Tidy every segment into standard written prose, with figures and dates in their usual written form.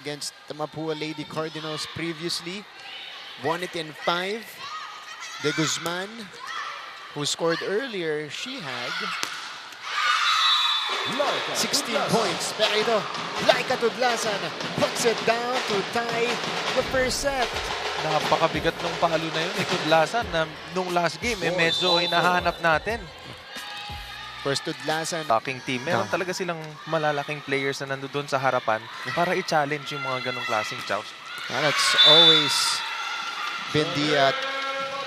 against the Mapua Lady Cardinals previously. Won it in 5. De Guzman, who scored earlier, she had 16 points. Pero ito, Laika Tudlasan puts it down to tie the first set. Napakabigat ng palo na yun. Tudlasan na nung last game, medyo hinahanap natin. First Tudlasan. Attacking team. Meron talaga silang malalaking players na nandoon sa harapan para i-challenge yung mga ganong klaseng chows. That's always been the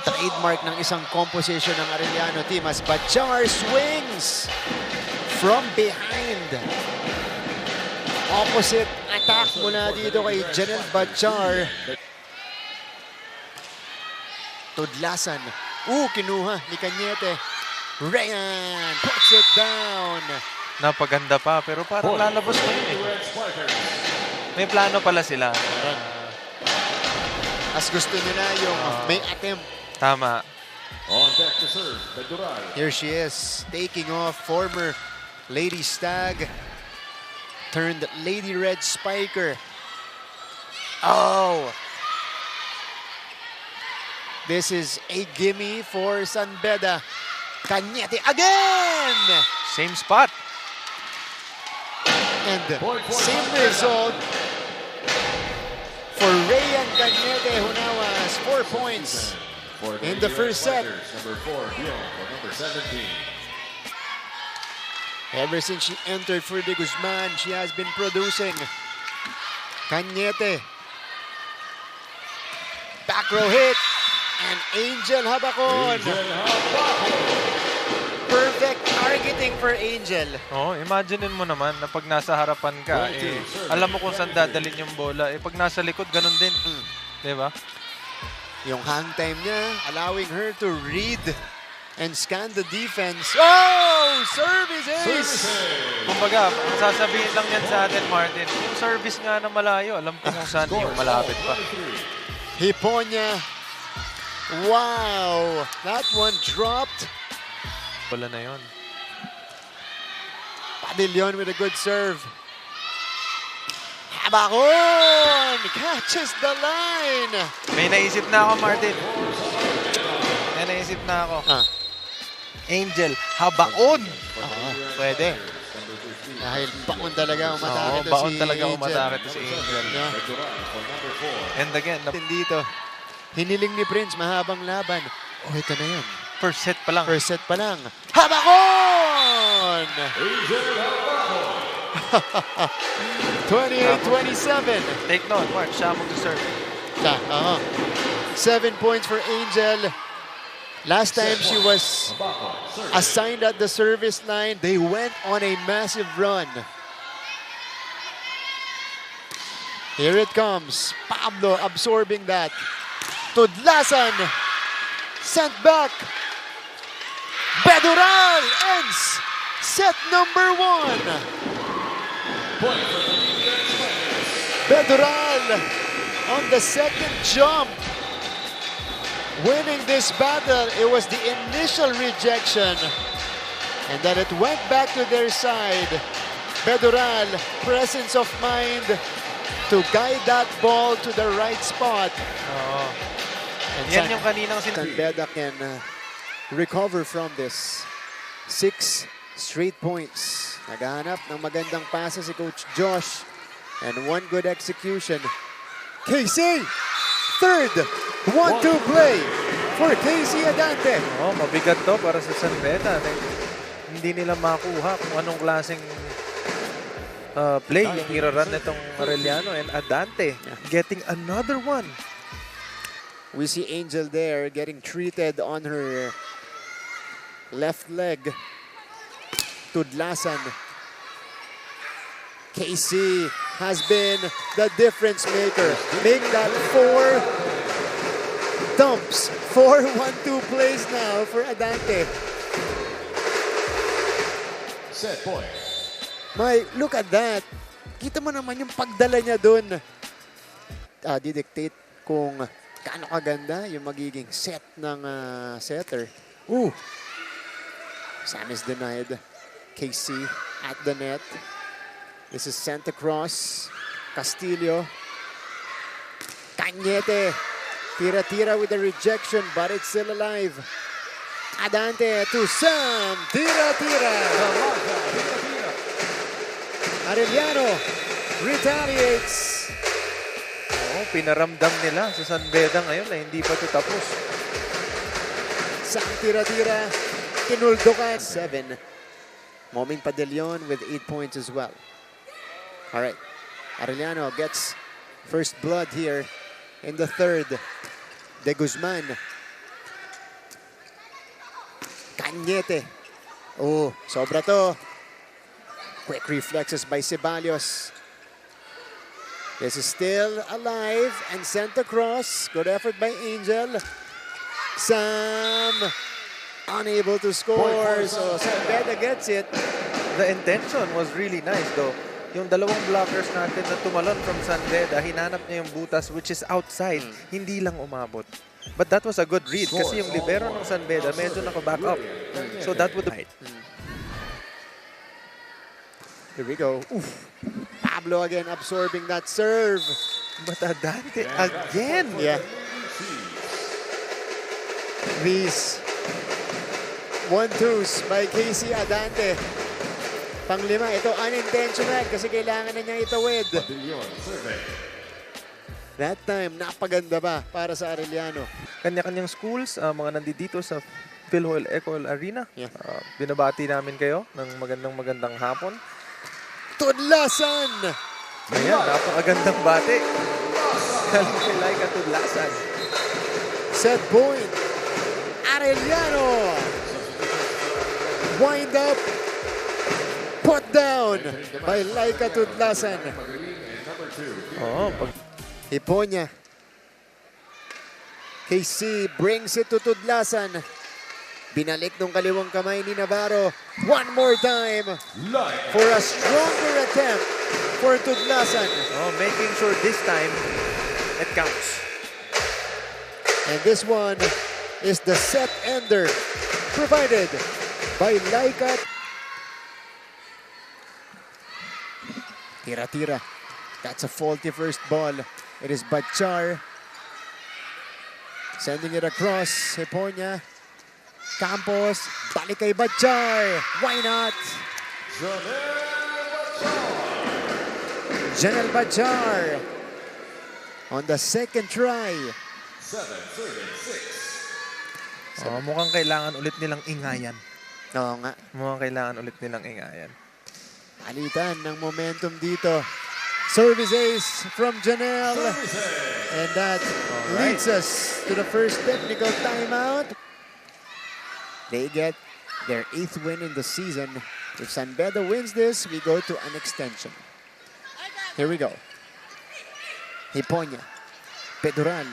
trademark ng isang composition ng Arellano team as Bachar swings from behind. Opposite attack mula dito kay Janelle Bachar. Tudlasan. Kinuha ni Cañete. Rayan puts it down. Napaganda pa, pero parang lalabas pa yun eh. May plano pala sila. As gusto nila yung may attempt. Tama. Here she is, taking off former Lady Stag turned Lady Red Spiker. This is a gimme for San Beda. Cañete again! Same spot. And same result for Rayan Cañete, who now has 4 points in the first set. Number 4, number 17. Ever since she entered for De Guzman, she has been producing. Cañete. Back row hit. And Angel Habacon. Perfect targeting for Angel. Imaginein mo naman na pag nasa harapan ka, alam mo kung saan dadalhin yung bola. Pag nasa likod, ganun din. Diba? Yung hang time niya, allowing her to read and scan the defense. Service ace! Kumbaga, ang sasabihin lang yan sa atin, Martin, yung service nga na malayo, alam ko kung saan yung malapit pa. Hiponya. Wow! That one dropped. Wala na yun. Padillon with a good serve. Habacon catches the line. May naisip na ako, Martin. May naisip na ako. Angel Habacon. Pwede. Dahil baon talaga umatake to baon si talaga Angel. umatake to si Angel. And again, Dito, hiniling ni Prince, mahabang laban. Ito na yan. first set pa lang. First set pa lang. Habacon! 28-27. Take note, Mark. Siya mag-serve. 7 points for Angel. Last time she was assigned at the service line, they went on a massive run. Here it comes. Pablo absorbing that. Tudlasan. Sent back. Bedural ends set number 1. Bedural on the second jump. Winning this battle, it was the initial rejection. And then it went back to their side. Bedural, presence of mind to guide that ball to the right spot. And Yan yung kaninang San Beda can recover from this. 6 straight points. Naghahanap ng magandang pasa si Coach Josh. And one good execution. KC! Third 1-2 play for KC Adante. Mabigat to para sa San Beda. Hindi nila makuha kung anong klaseng play yung iraran nitong Arellano and Adante getting another one. We see Angel there getting treated on her left leg. Tudlasan. KC has been the difference maker. Make that 4 dumps. 4 1-2 plays now for Adante. Set point. Look at that. Kita mo naman yung pagdala niya dun. Didictate kung gaano kaganda yung magiging set ng setter. Sam is denied. KC at the net. This is sent across. Castillo. Cañete. Tira-tira with the rejection, but it's still alive. Adante to Sam. Tira-tira. Arellano retaliates. Oo, pinaramdam nila sa San Beda ngayon na hindi pa ito tapos. Sam tira-tira. Kinuldukan. 7. Moming Padillon with 8 points as well. All right. Arellano gets first blood here in the third. De Guzman. Cañete. Oh, sobra to. Quick reflexes by Ceballos. This is still alive and sent across. Good effort by Angel. Sam unable to score. So San Beda gets it. The intention was really nice though. Yung dalawang blockers natin na tumalon from San Beda, hinanap niya yung butas which is outside, hindi lang umabot. But that was a good read kasi yung libero ng San Beda medyo naka-back up. So that would have... Here we go. Oof. Pablo again absorbing that serve. But Adante again! Yeah. These 1-2s by Casey Adante. Panglima, ito unintentional kasi kailangan na niyang itawid. Padillon survey. That time, napaganda pa para sa Arellano. Kanya-kanyang schools, mga nandito sa PhilHoil Ecol Arena. Yeah. Binabati namin kayo ng magandang hapon. Tudlasan! Ayan, napakagandang bati. Galing kay Laika Tudlasan. Set point. Arellano. Wind up. Put down by Laika Tudlasan. Oo, Hiponya. KC brings it to Tudlasan. Binalik nung kaliwang kamay ni Navarro. One more time for a stronger attempt for Tudlasan. making sure this time it counts. And this one is the set ender provided by Laika. Tira-tira. That's a faulty first ball. It is Bachar. Sending it across. Hiponya. Campos. Balik kay Bachar. Why not? Janel Bachar. On the second try. 7-36. Mukhang kailangan ulit nilang ingayan. Oo nga. Mukhang kailangan ulit nilang ingayan. Palitan ng momentum dito. Service ace from Janelle. And that leads us to the first technical timeout. They get their 8th win in the season. If San Beda wins this, we go to an extension. Here we go. Hiponya. Peduran.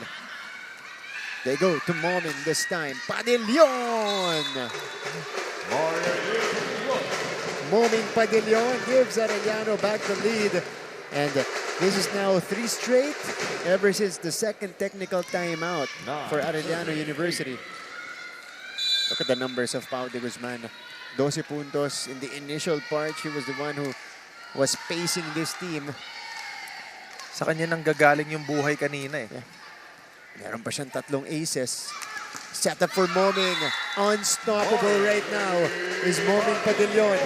They go to Momin this time. Padillon! Momin Padillon gives Arellano back the lead. And this is now 3 straight ever since the second technical timeout for Arellano University. Look at the numbers of Pau de Guzman. 12 puntos. In the initial part, he was the one who was pacing this team. Sa kanya nang gagaling yung buhay kanina eh. Yeah. Meron pa siyang 3 aces. Set up for Moming. Unstoppable right now is Moming Padillon.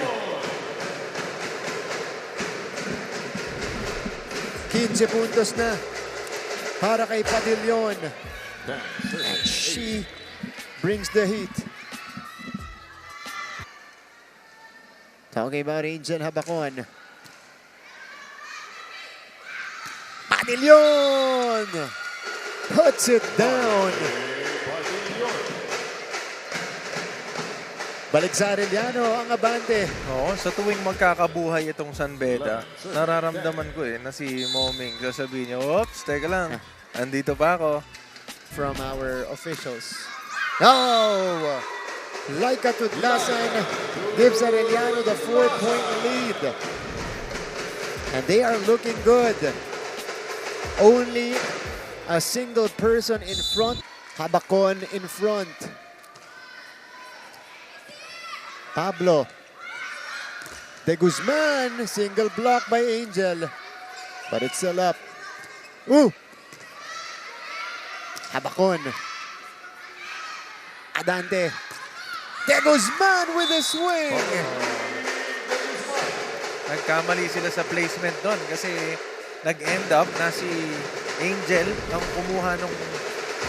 15 puntos na para kay Padillon. And she brings the heat. Talking about Angel Habacon. Padillon puts it down. Balik sa Arellano ang abante. Oo, sa tuwing magkakabuhay itong San Beda, nararamdaman ko na si Moming sasabihin niya, oops, teka lang, andito pa ako. From our officials. Oh! Laika Tudlasan gives Arellano the 4-point lead. And they are looking good. Only a single person in front. Habacon in front. Pablo. De Guzman, single block by Angel. But it's still up. Ooh! Habakon. Adante. De Guzman with a swing. Nagkamali sila sa placement doon kasi nag-end up na si Angel ang kumuha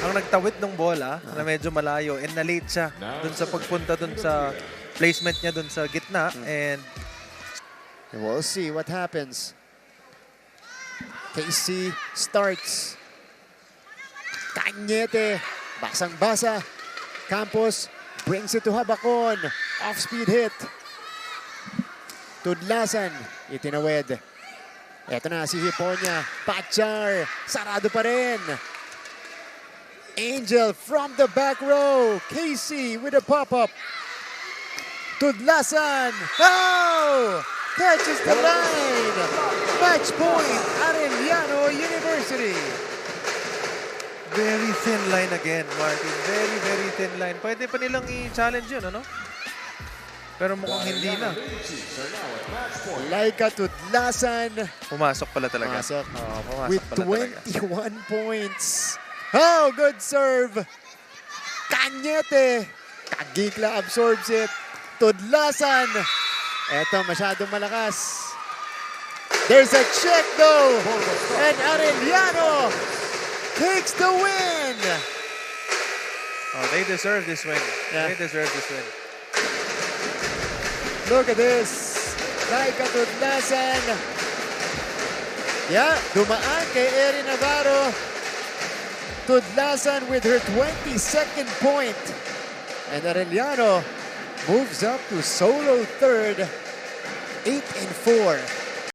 ang nagtawid ng bola na medyo malayo and na-late siya doon sa pagpunta doon sa placement niya doon sa gitna and We'll see what happens. KC starts. Cañete. Basang-basa. Campos brings it to Habakon. Off-speed hit. Tudlasan. Itinawid. Eto na si Hiponya. Pachar. Sarado pa rin. Angel from the back row. KC with a pop-up. Tudlasan. Oh! Catches the line. Match point. Arellano University. very thin line again, Martin. Very, very thin line. Pwede pa nilang i-challenge yun, ano? Pero mukhang hindi na. Laika Tudlasan. Pumasok pala talaga. Pumasok. Oo, pumasok With pala talaga. 21 points. Oh, good serve. Cañete. Kagikla absorbs it. Tudlasan. Eto, masyadong malakas. There's a check though. And Arellano takes the win. Oh, they deserve this win. Yeah. They deserve this win. Look at this. Laika Tudlasan. Yeah, dumaan kay Erin Navarro. Tudlasan with her 22nd point. And Arellano moves up to solo third, 8-4.